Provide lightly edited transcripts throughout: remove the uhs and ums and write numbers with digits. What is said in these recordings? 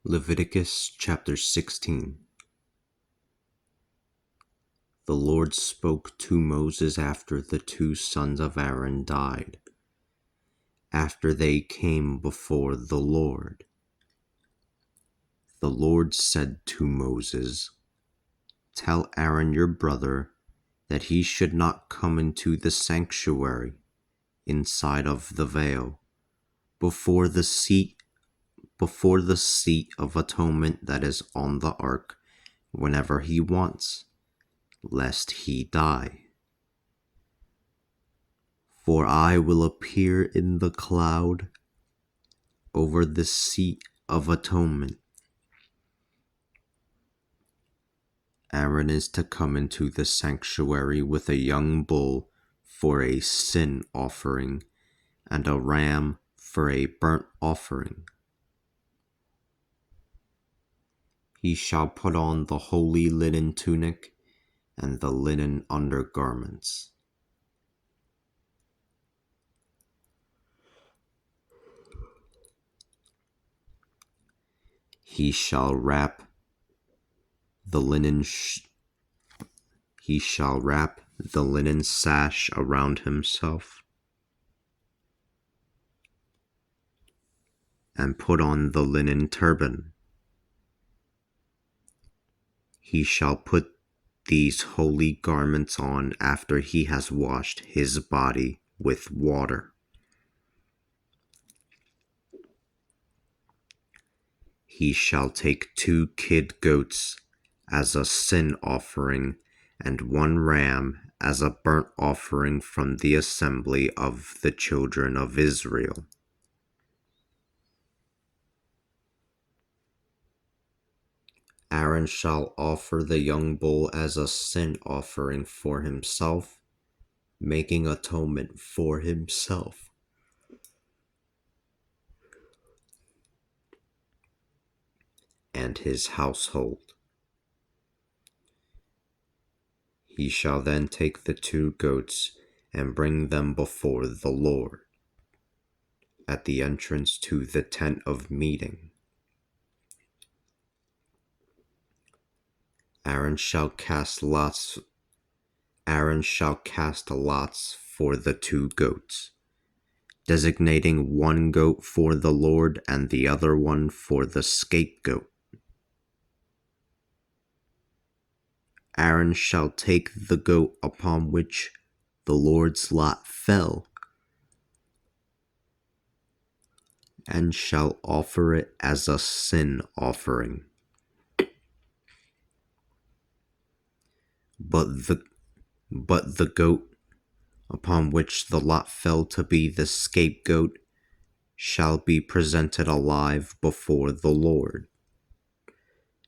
Leviticus chapter 16. The Lord spoke to Moses after the two sons of Aaron died, after they came before the Lord. The Lord said to Moses, "Tell Aaron your brother that he should not come into the sanctuary inside of the veil, before the seat of atonement that is on the ark, whenever he wants, lest he die. For I will appear in the cloud over the seat of atonement. Aaron is to come into the sanctuary with a young bull for a sin offering and a ram for a burnt offering. He shall put on the holy linen tunic and the linen undergarments. He shall wrap the linen sash around himself and put on the linen turban. He shall put these holy garments on after he has washed his body with water. He shall take 2 kid goats as a sin offering and 1 ram as a burnt offering from the assembly of the children of Israel. Aaron shall offer the young bull as a sin offering for himself, making atonement for himself. And his household. He shall then take the 2 goats and bring them before the Lord at the entrance to the tent of meeting. Aaron shall cast lots for the 2 goats, designating 1 goat for the Lord and the other one for the scapegoat. Aaron shall take the goat upon which the Lord's lot fell, and shall offer it as a sin offering. But the goat upon which the lot fell to be the scapegoat shall be presented alive before the Lord,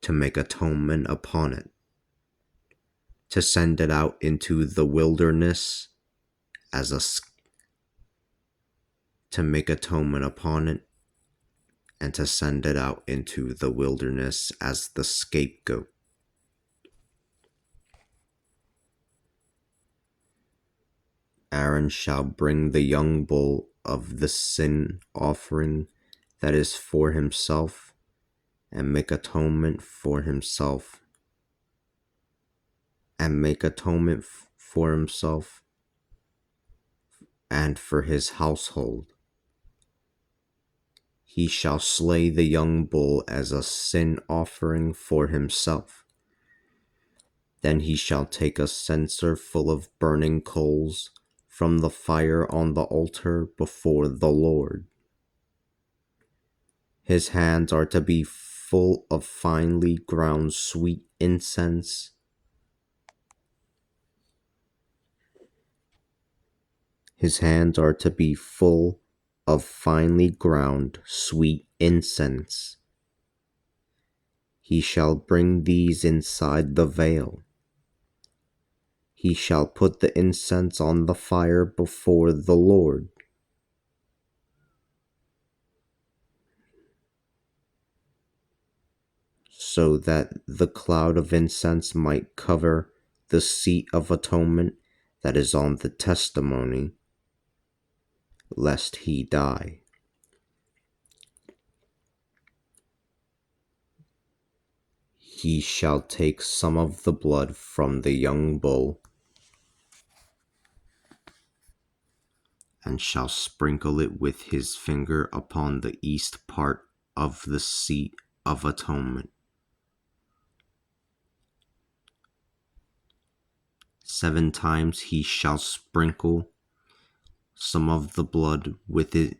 to make atonement upon it, to send it out into the wilderness as to make atonement upon it, and to send it out into the wilderness as the scapegoat. Aaron shall bring the young bull of the sin offering that is for himself, and make atonement for himself, and for his household. He shall slay the young bull as a sin offering for himself. Then he shall take a censer full of burning coals from the fire on the altar before the Lord. His hands are to be full of finely ground sweet incense. His hands are to be full of finely ground sweet incense. He shall bring these inside the veil. He shall put the incense on the fire before the Lord. So that the cloud of incense might cover the seat of atonement that is on the testimony, lest he die. He shall take some of the blood from the young bull, and shall sprinkle it with his finger upon the east part of the seat of atonement. 7 times he shall sprinkle some of the blood with it.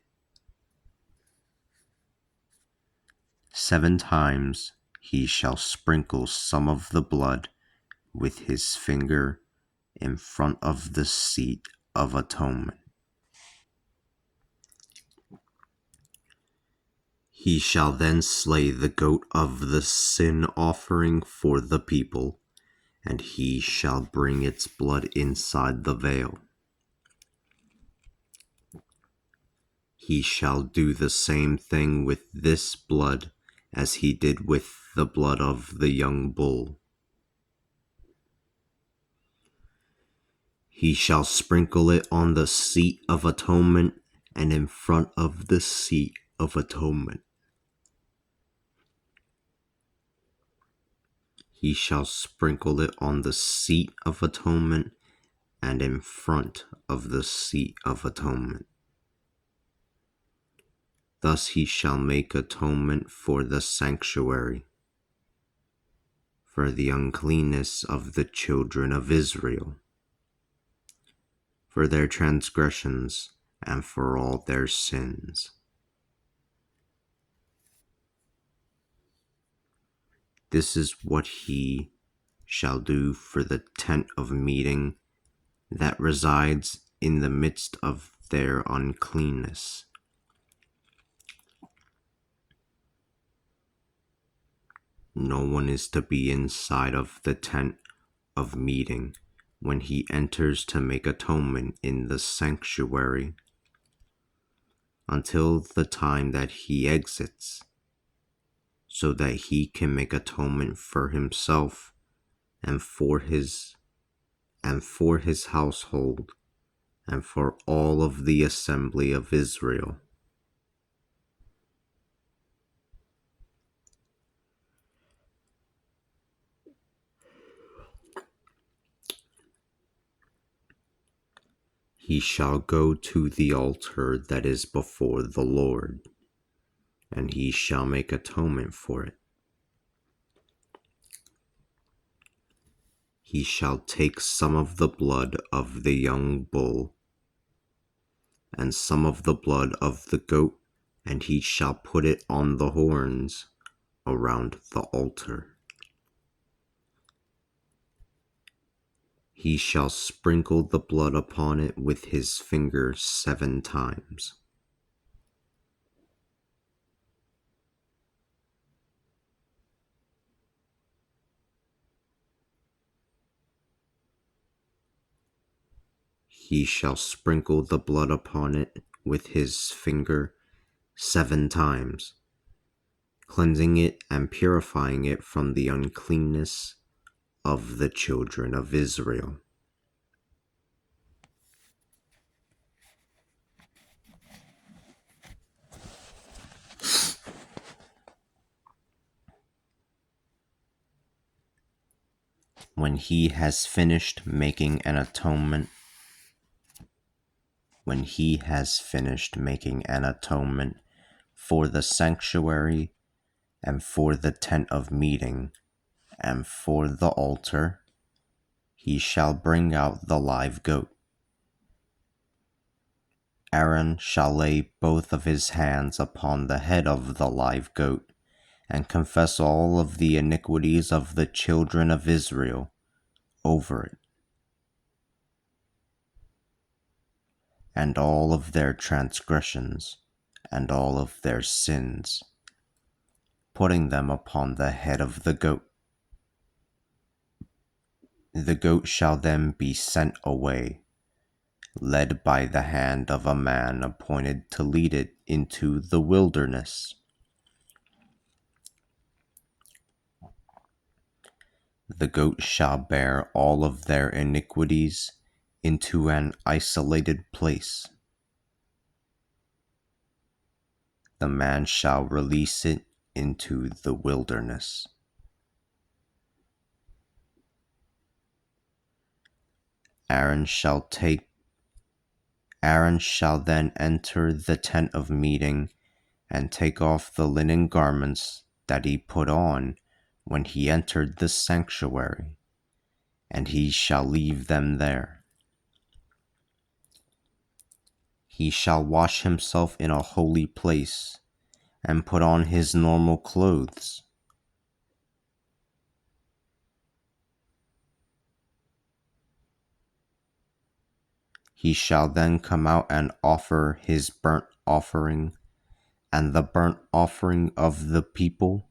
7 times he shall sprinkle some of the blood with his finger in front of the seat of atonement. He shall then slay the goat of the sin offering for the people, and he shall bring its blood inside the veil. He shall do the same thing with this blood as he did with the blood of the young bull. He shall sprinkle it on the seat of atonement and in front of the seat of atonement. He shall sprinkle it on the seat of atonement and in front of the seat of atonement. Thus he shall make atonement for the sanctuary, for the uncleanness of the children of Israel, for their transgressions, and for all their sins. This is what he shall do for the tent of meeting that resides in the midst of their uncleanness. No one is to be inside of the tent of meeting when he enters to make atonement in the sanctuary until the time that he exits, so that he can make atonement for himself and for his household and for all of the assembly of Israel. He shall go to the altar that is before the Lord, and he shall make atonement for it. He shall take some of the blood of the young bull and some of the blood of the goat, and he shall put it on the horns around the altar. He shall sprinkle the blood upon it with his finger 7 times. He shall sprinkle the blood upon it with his finger 7 times, cleansing it and purifying it from the uncleanness of the children of Israel. When he has finished making an atonement for the sanctuary and for the tent of meeting and for the altar, he shall bring out the live goat. Aaron shall lay both of his hands upon the head of the live goat and confess all of the iniquities of the children of Israel over it, and all of their transgressions and all of their sins, putting them upon the head of the goat. The goat shall then be sent away, led by the hand of a man appointed to lead it into the wilderness. The goat shall bear all of their iniquities into an isolated place. The man shall release it into the wilderness. Aaron shall take Aaron shall then enter the tent of meeting and take off the linen garments that he put on when he entered the sanctuary, and he shall leave them there. He shall wash himself in a holy place and put on his normal clothes. He shall then come out and offer his burnt offering and the burnt offering of the people,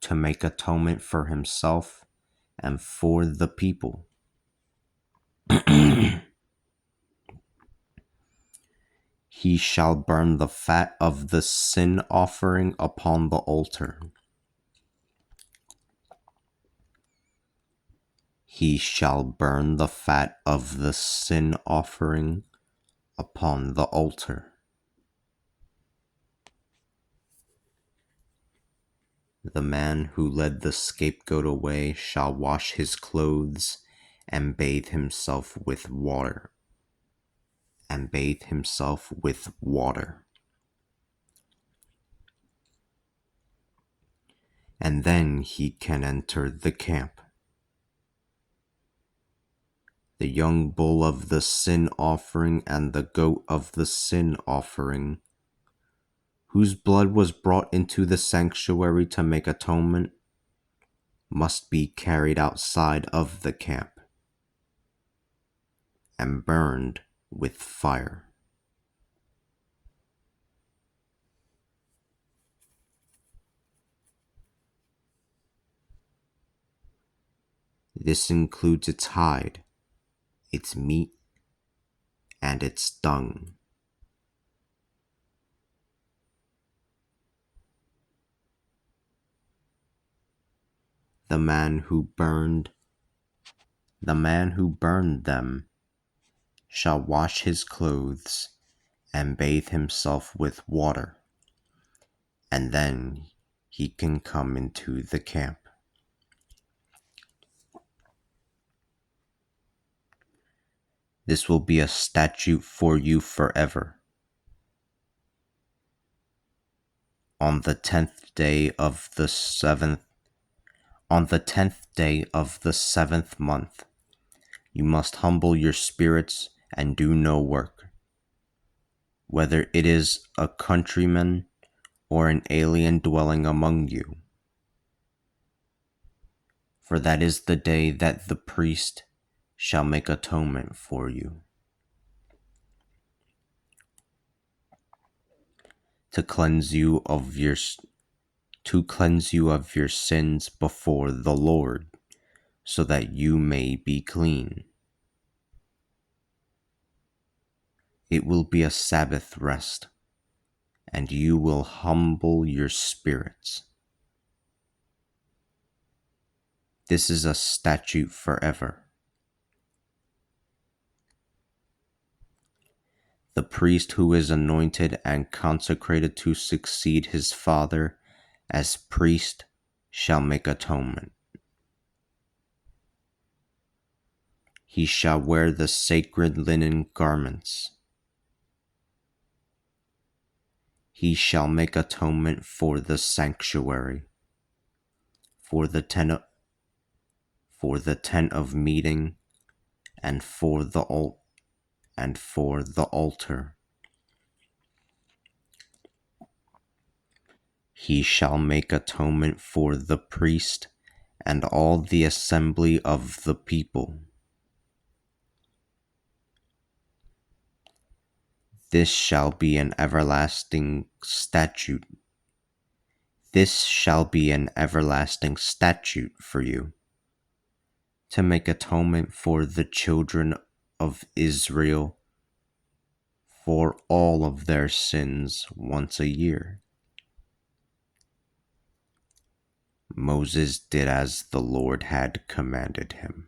to make atonement for himself and for the people. He shall burn the fat of the sin offering upon the altar. He shall burn the fat of the sin offering upon the altar. The man who led the scapegoat away shall wash his clothes and bathe himself with water. And then he can enter the camp. The young bull of the sin offering and the goat of the sin offering, whose blood was brought into the sanctuary to make atonement, must be carried outside of the camp and burned with fire. This includes its hide, its meat, and its dung. The man who burned them shall wash his clothes and bathe himself with water, and then he can come into the camp. This will be a statute for you forever. On the 10th day of the seventh month, you must humble your spirits and do no work, whether it is a countryman or an alien dwelling among you. For that is the day that the priest shall make atonement for you, to cleanse you of your sins before the Lord, so that you may be clean. It will be a Sabbath rest, and you will humble your spirits. This is a statute forever. The priest who is anointed and consecrated to succeed his father as priest shall make atonement. He shall wear the sacred linen garments. He shall make atonement for the sanctuary, for the tent of meeting, and for the altar. He shall make atonement for the priest and all the assembly of the people. This shall be an everlasting statute. This shall be an everlasting statute for you, to make atonement for the children of Israel for all of their sins once a year. Moses did as the Lord had commanded him.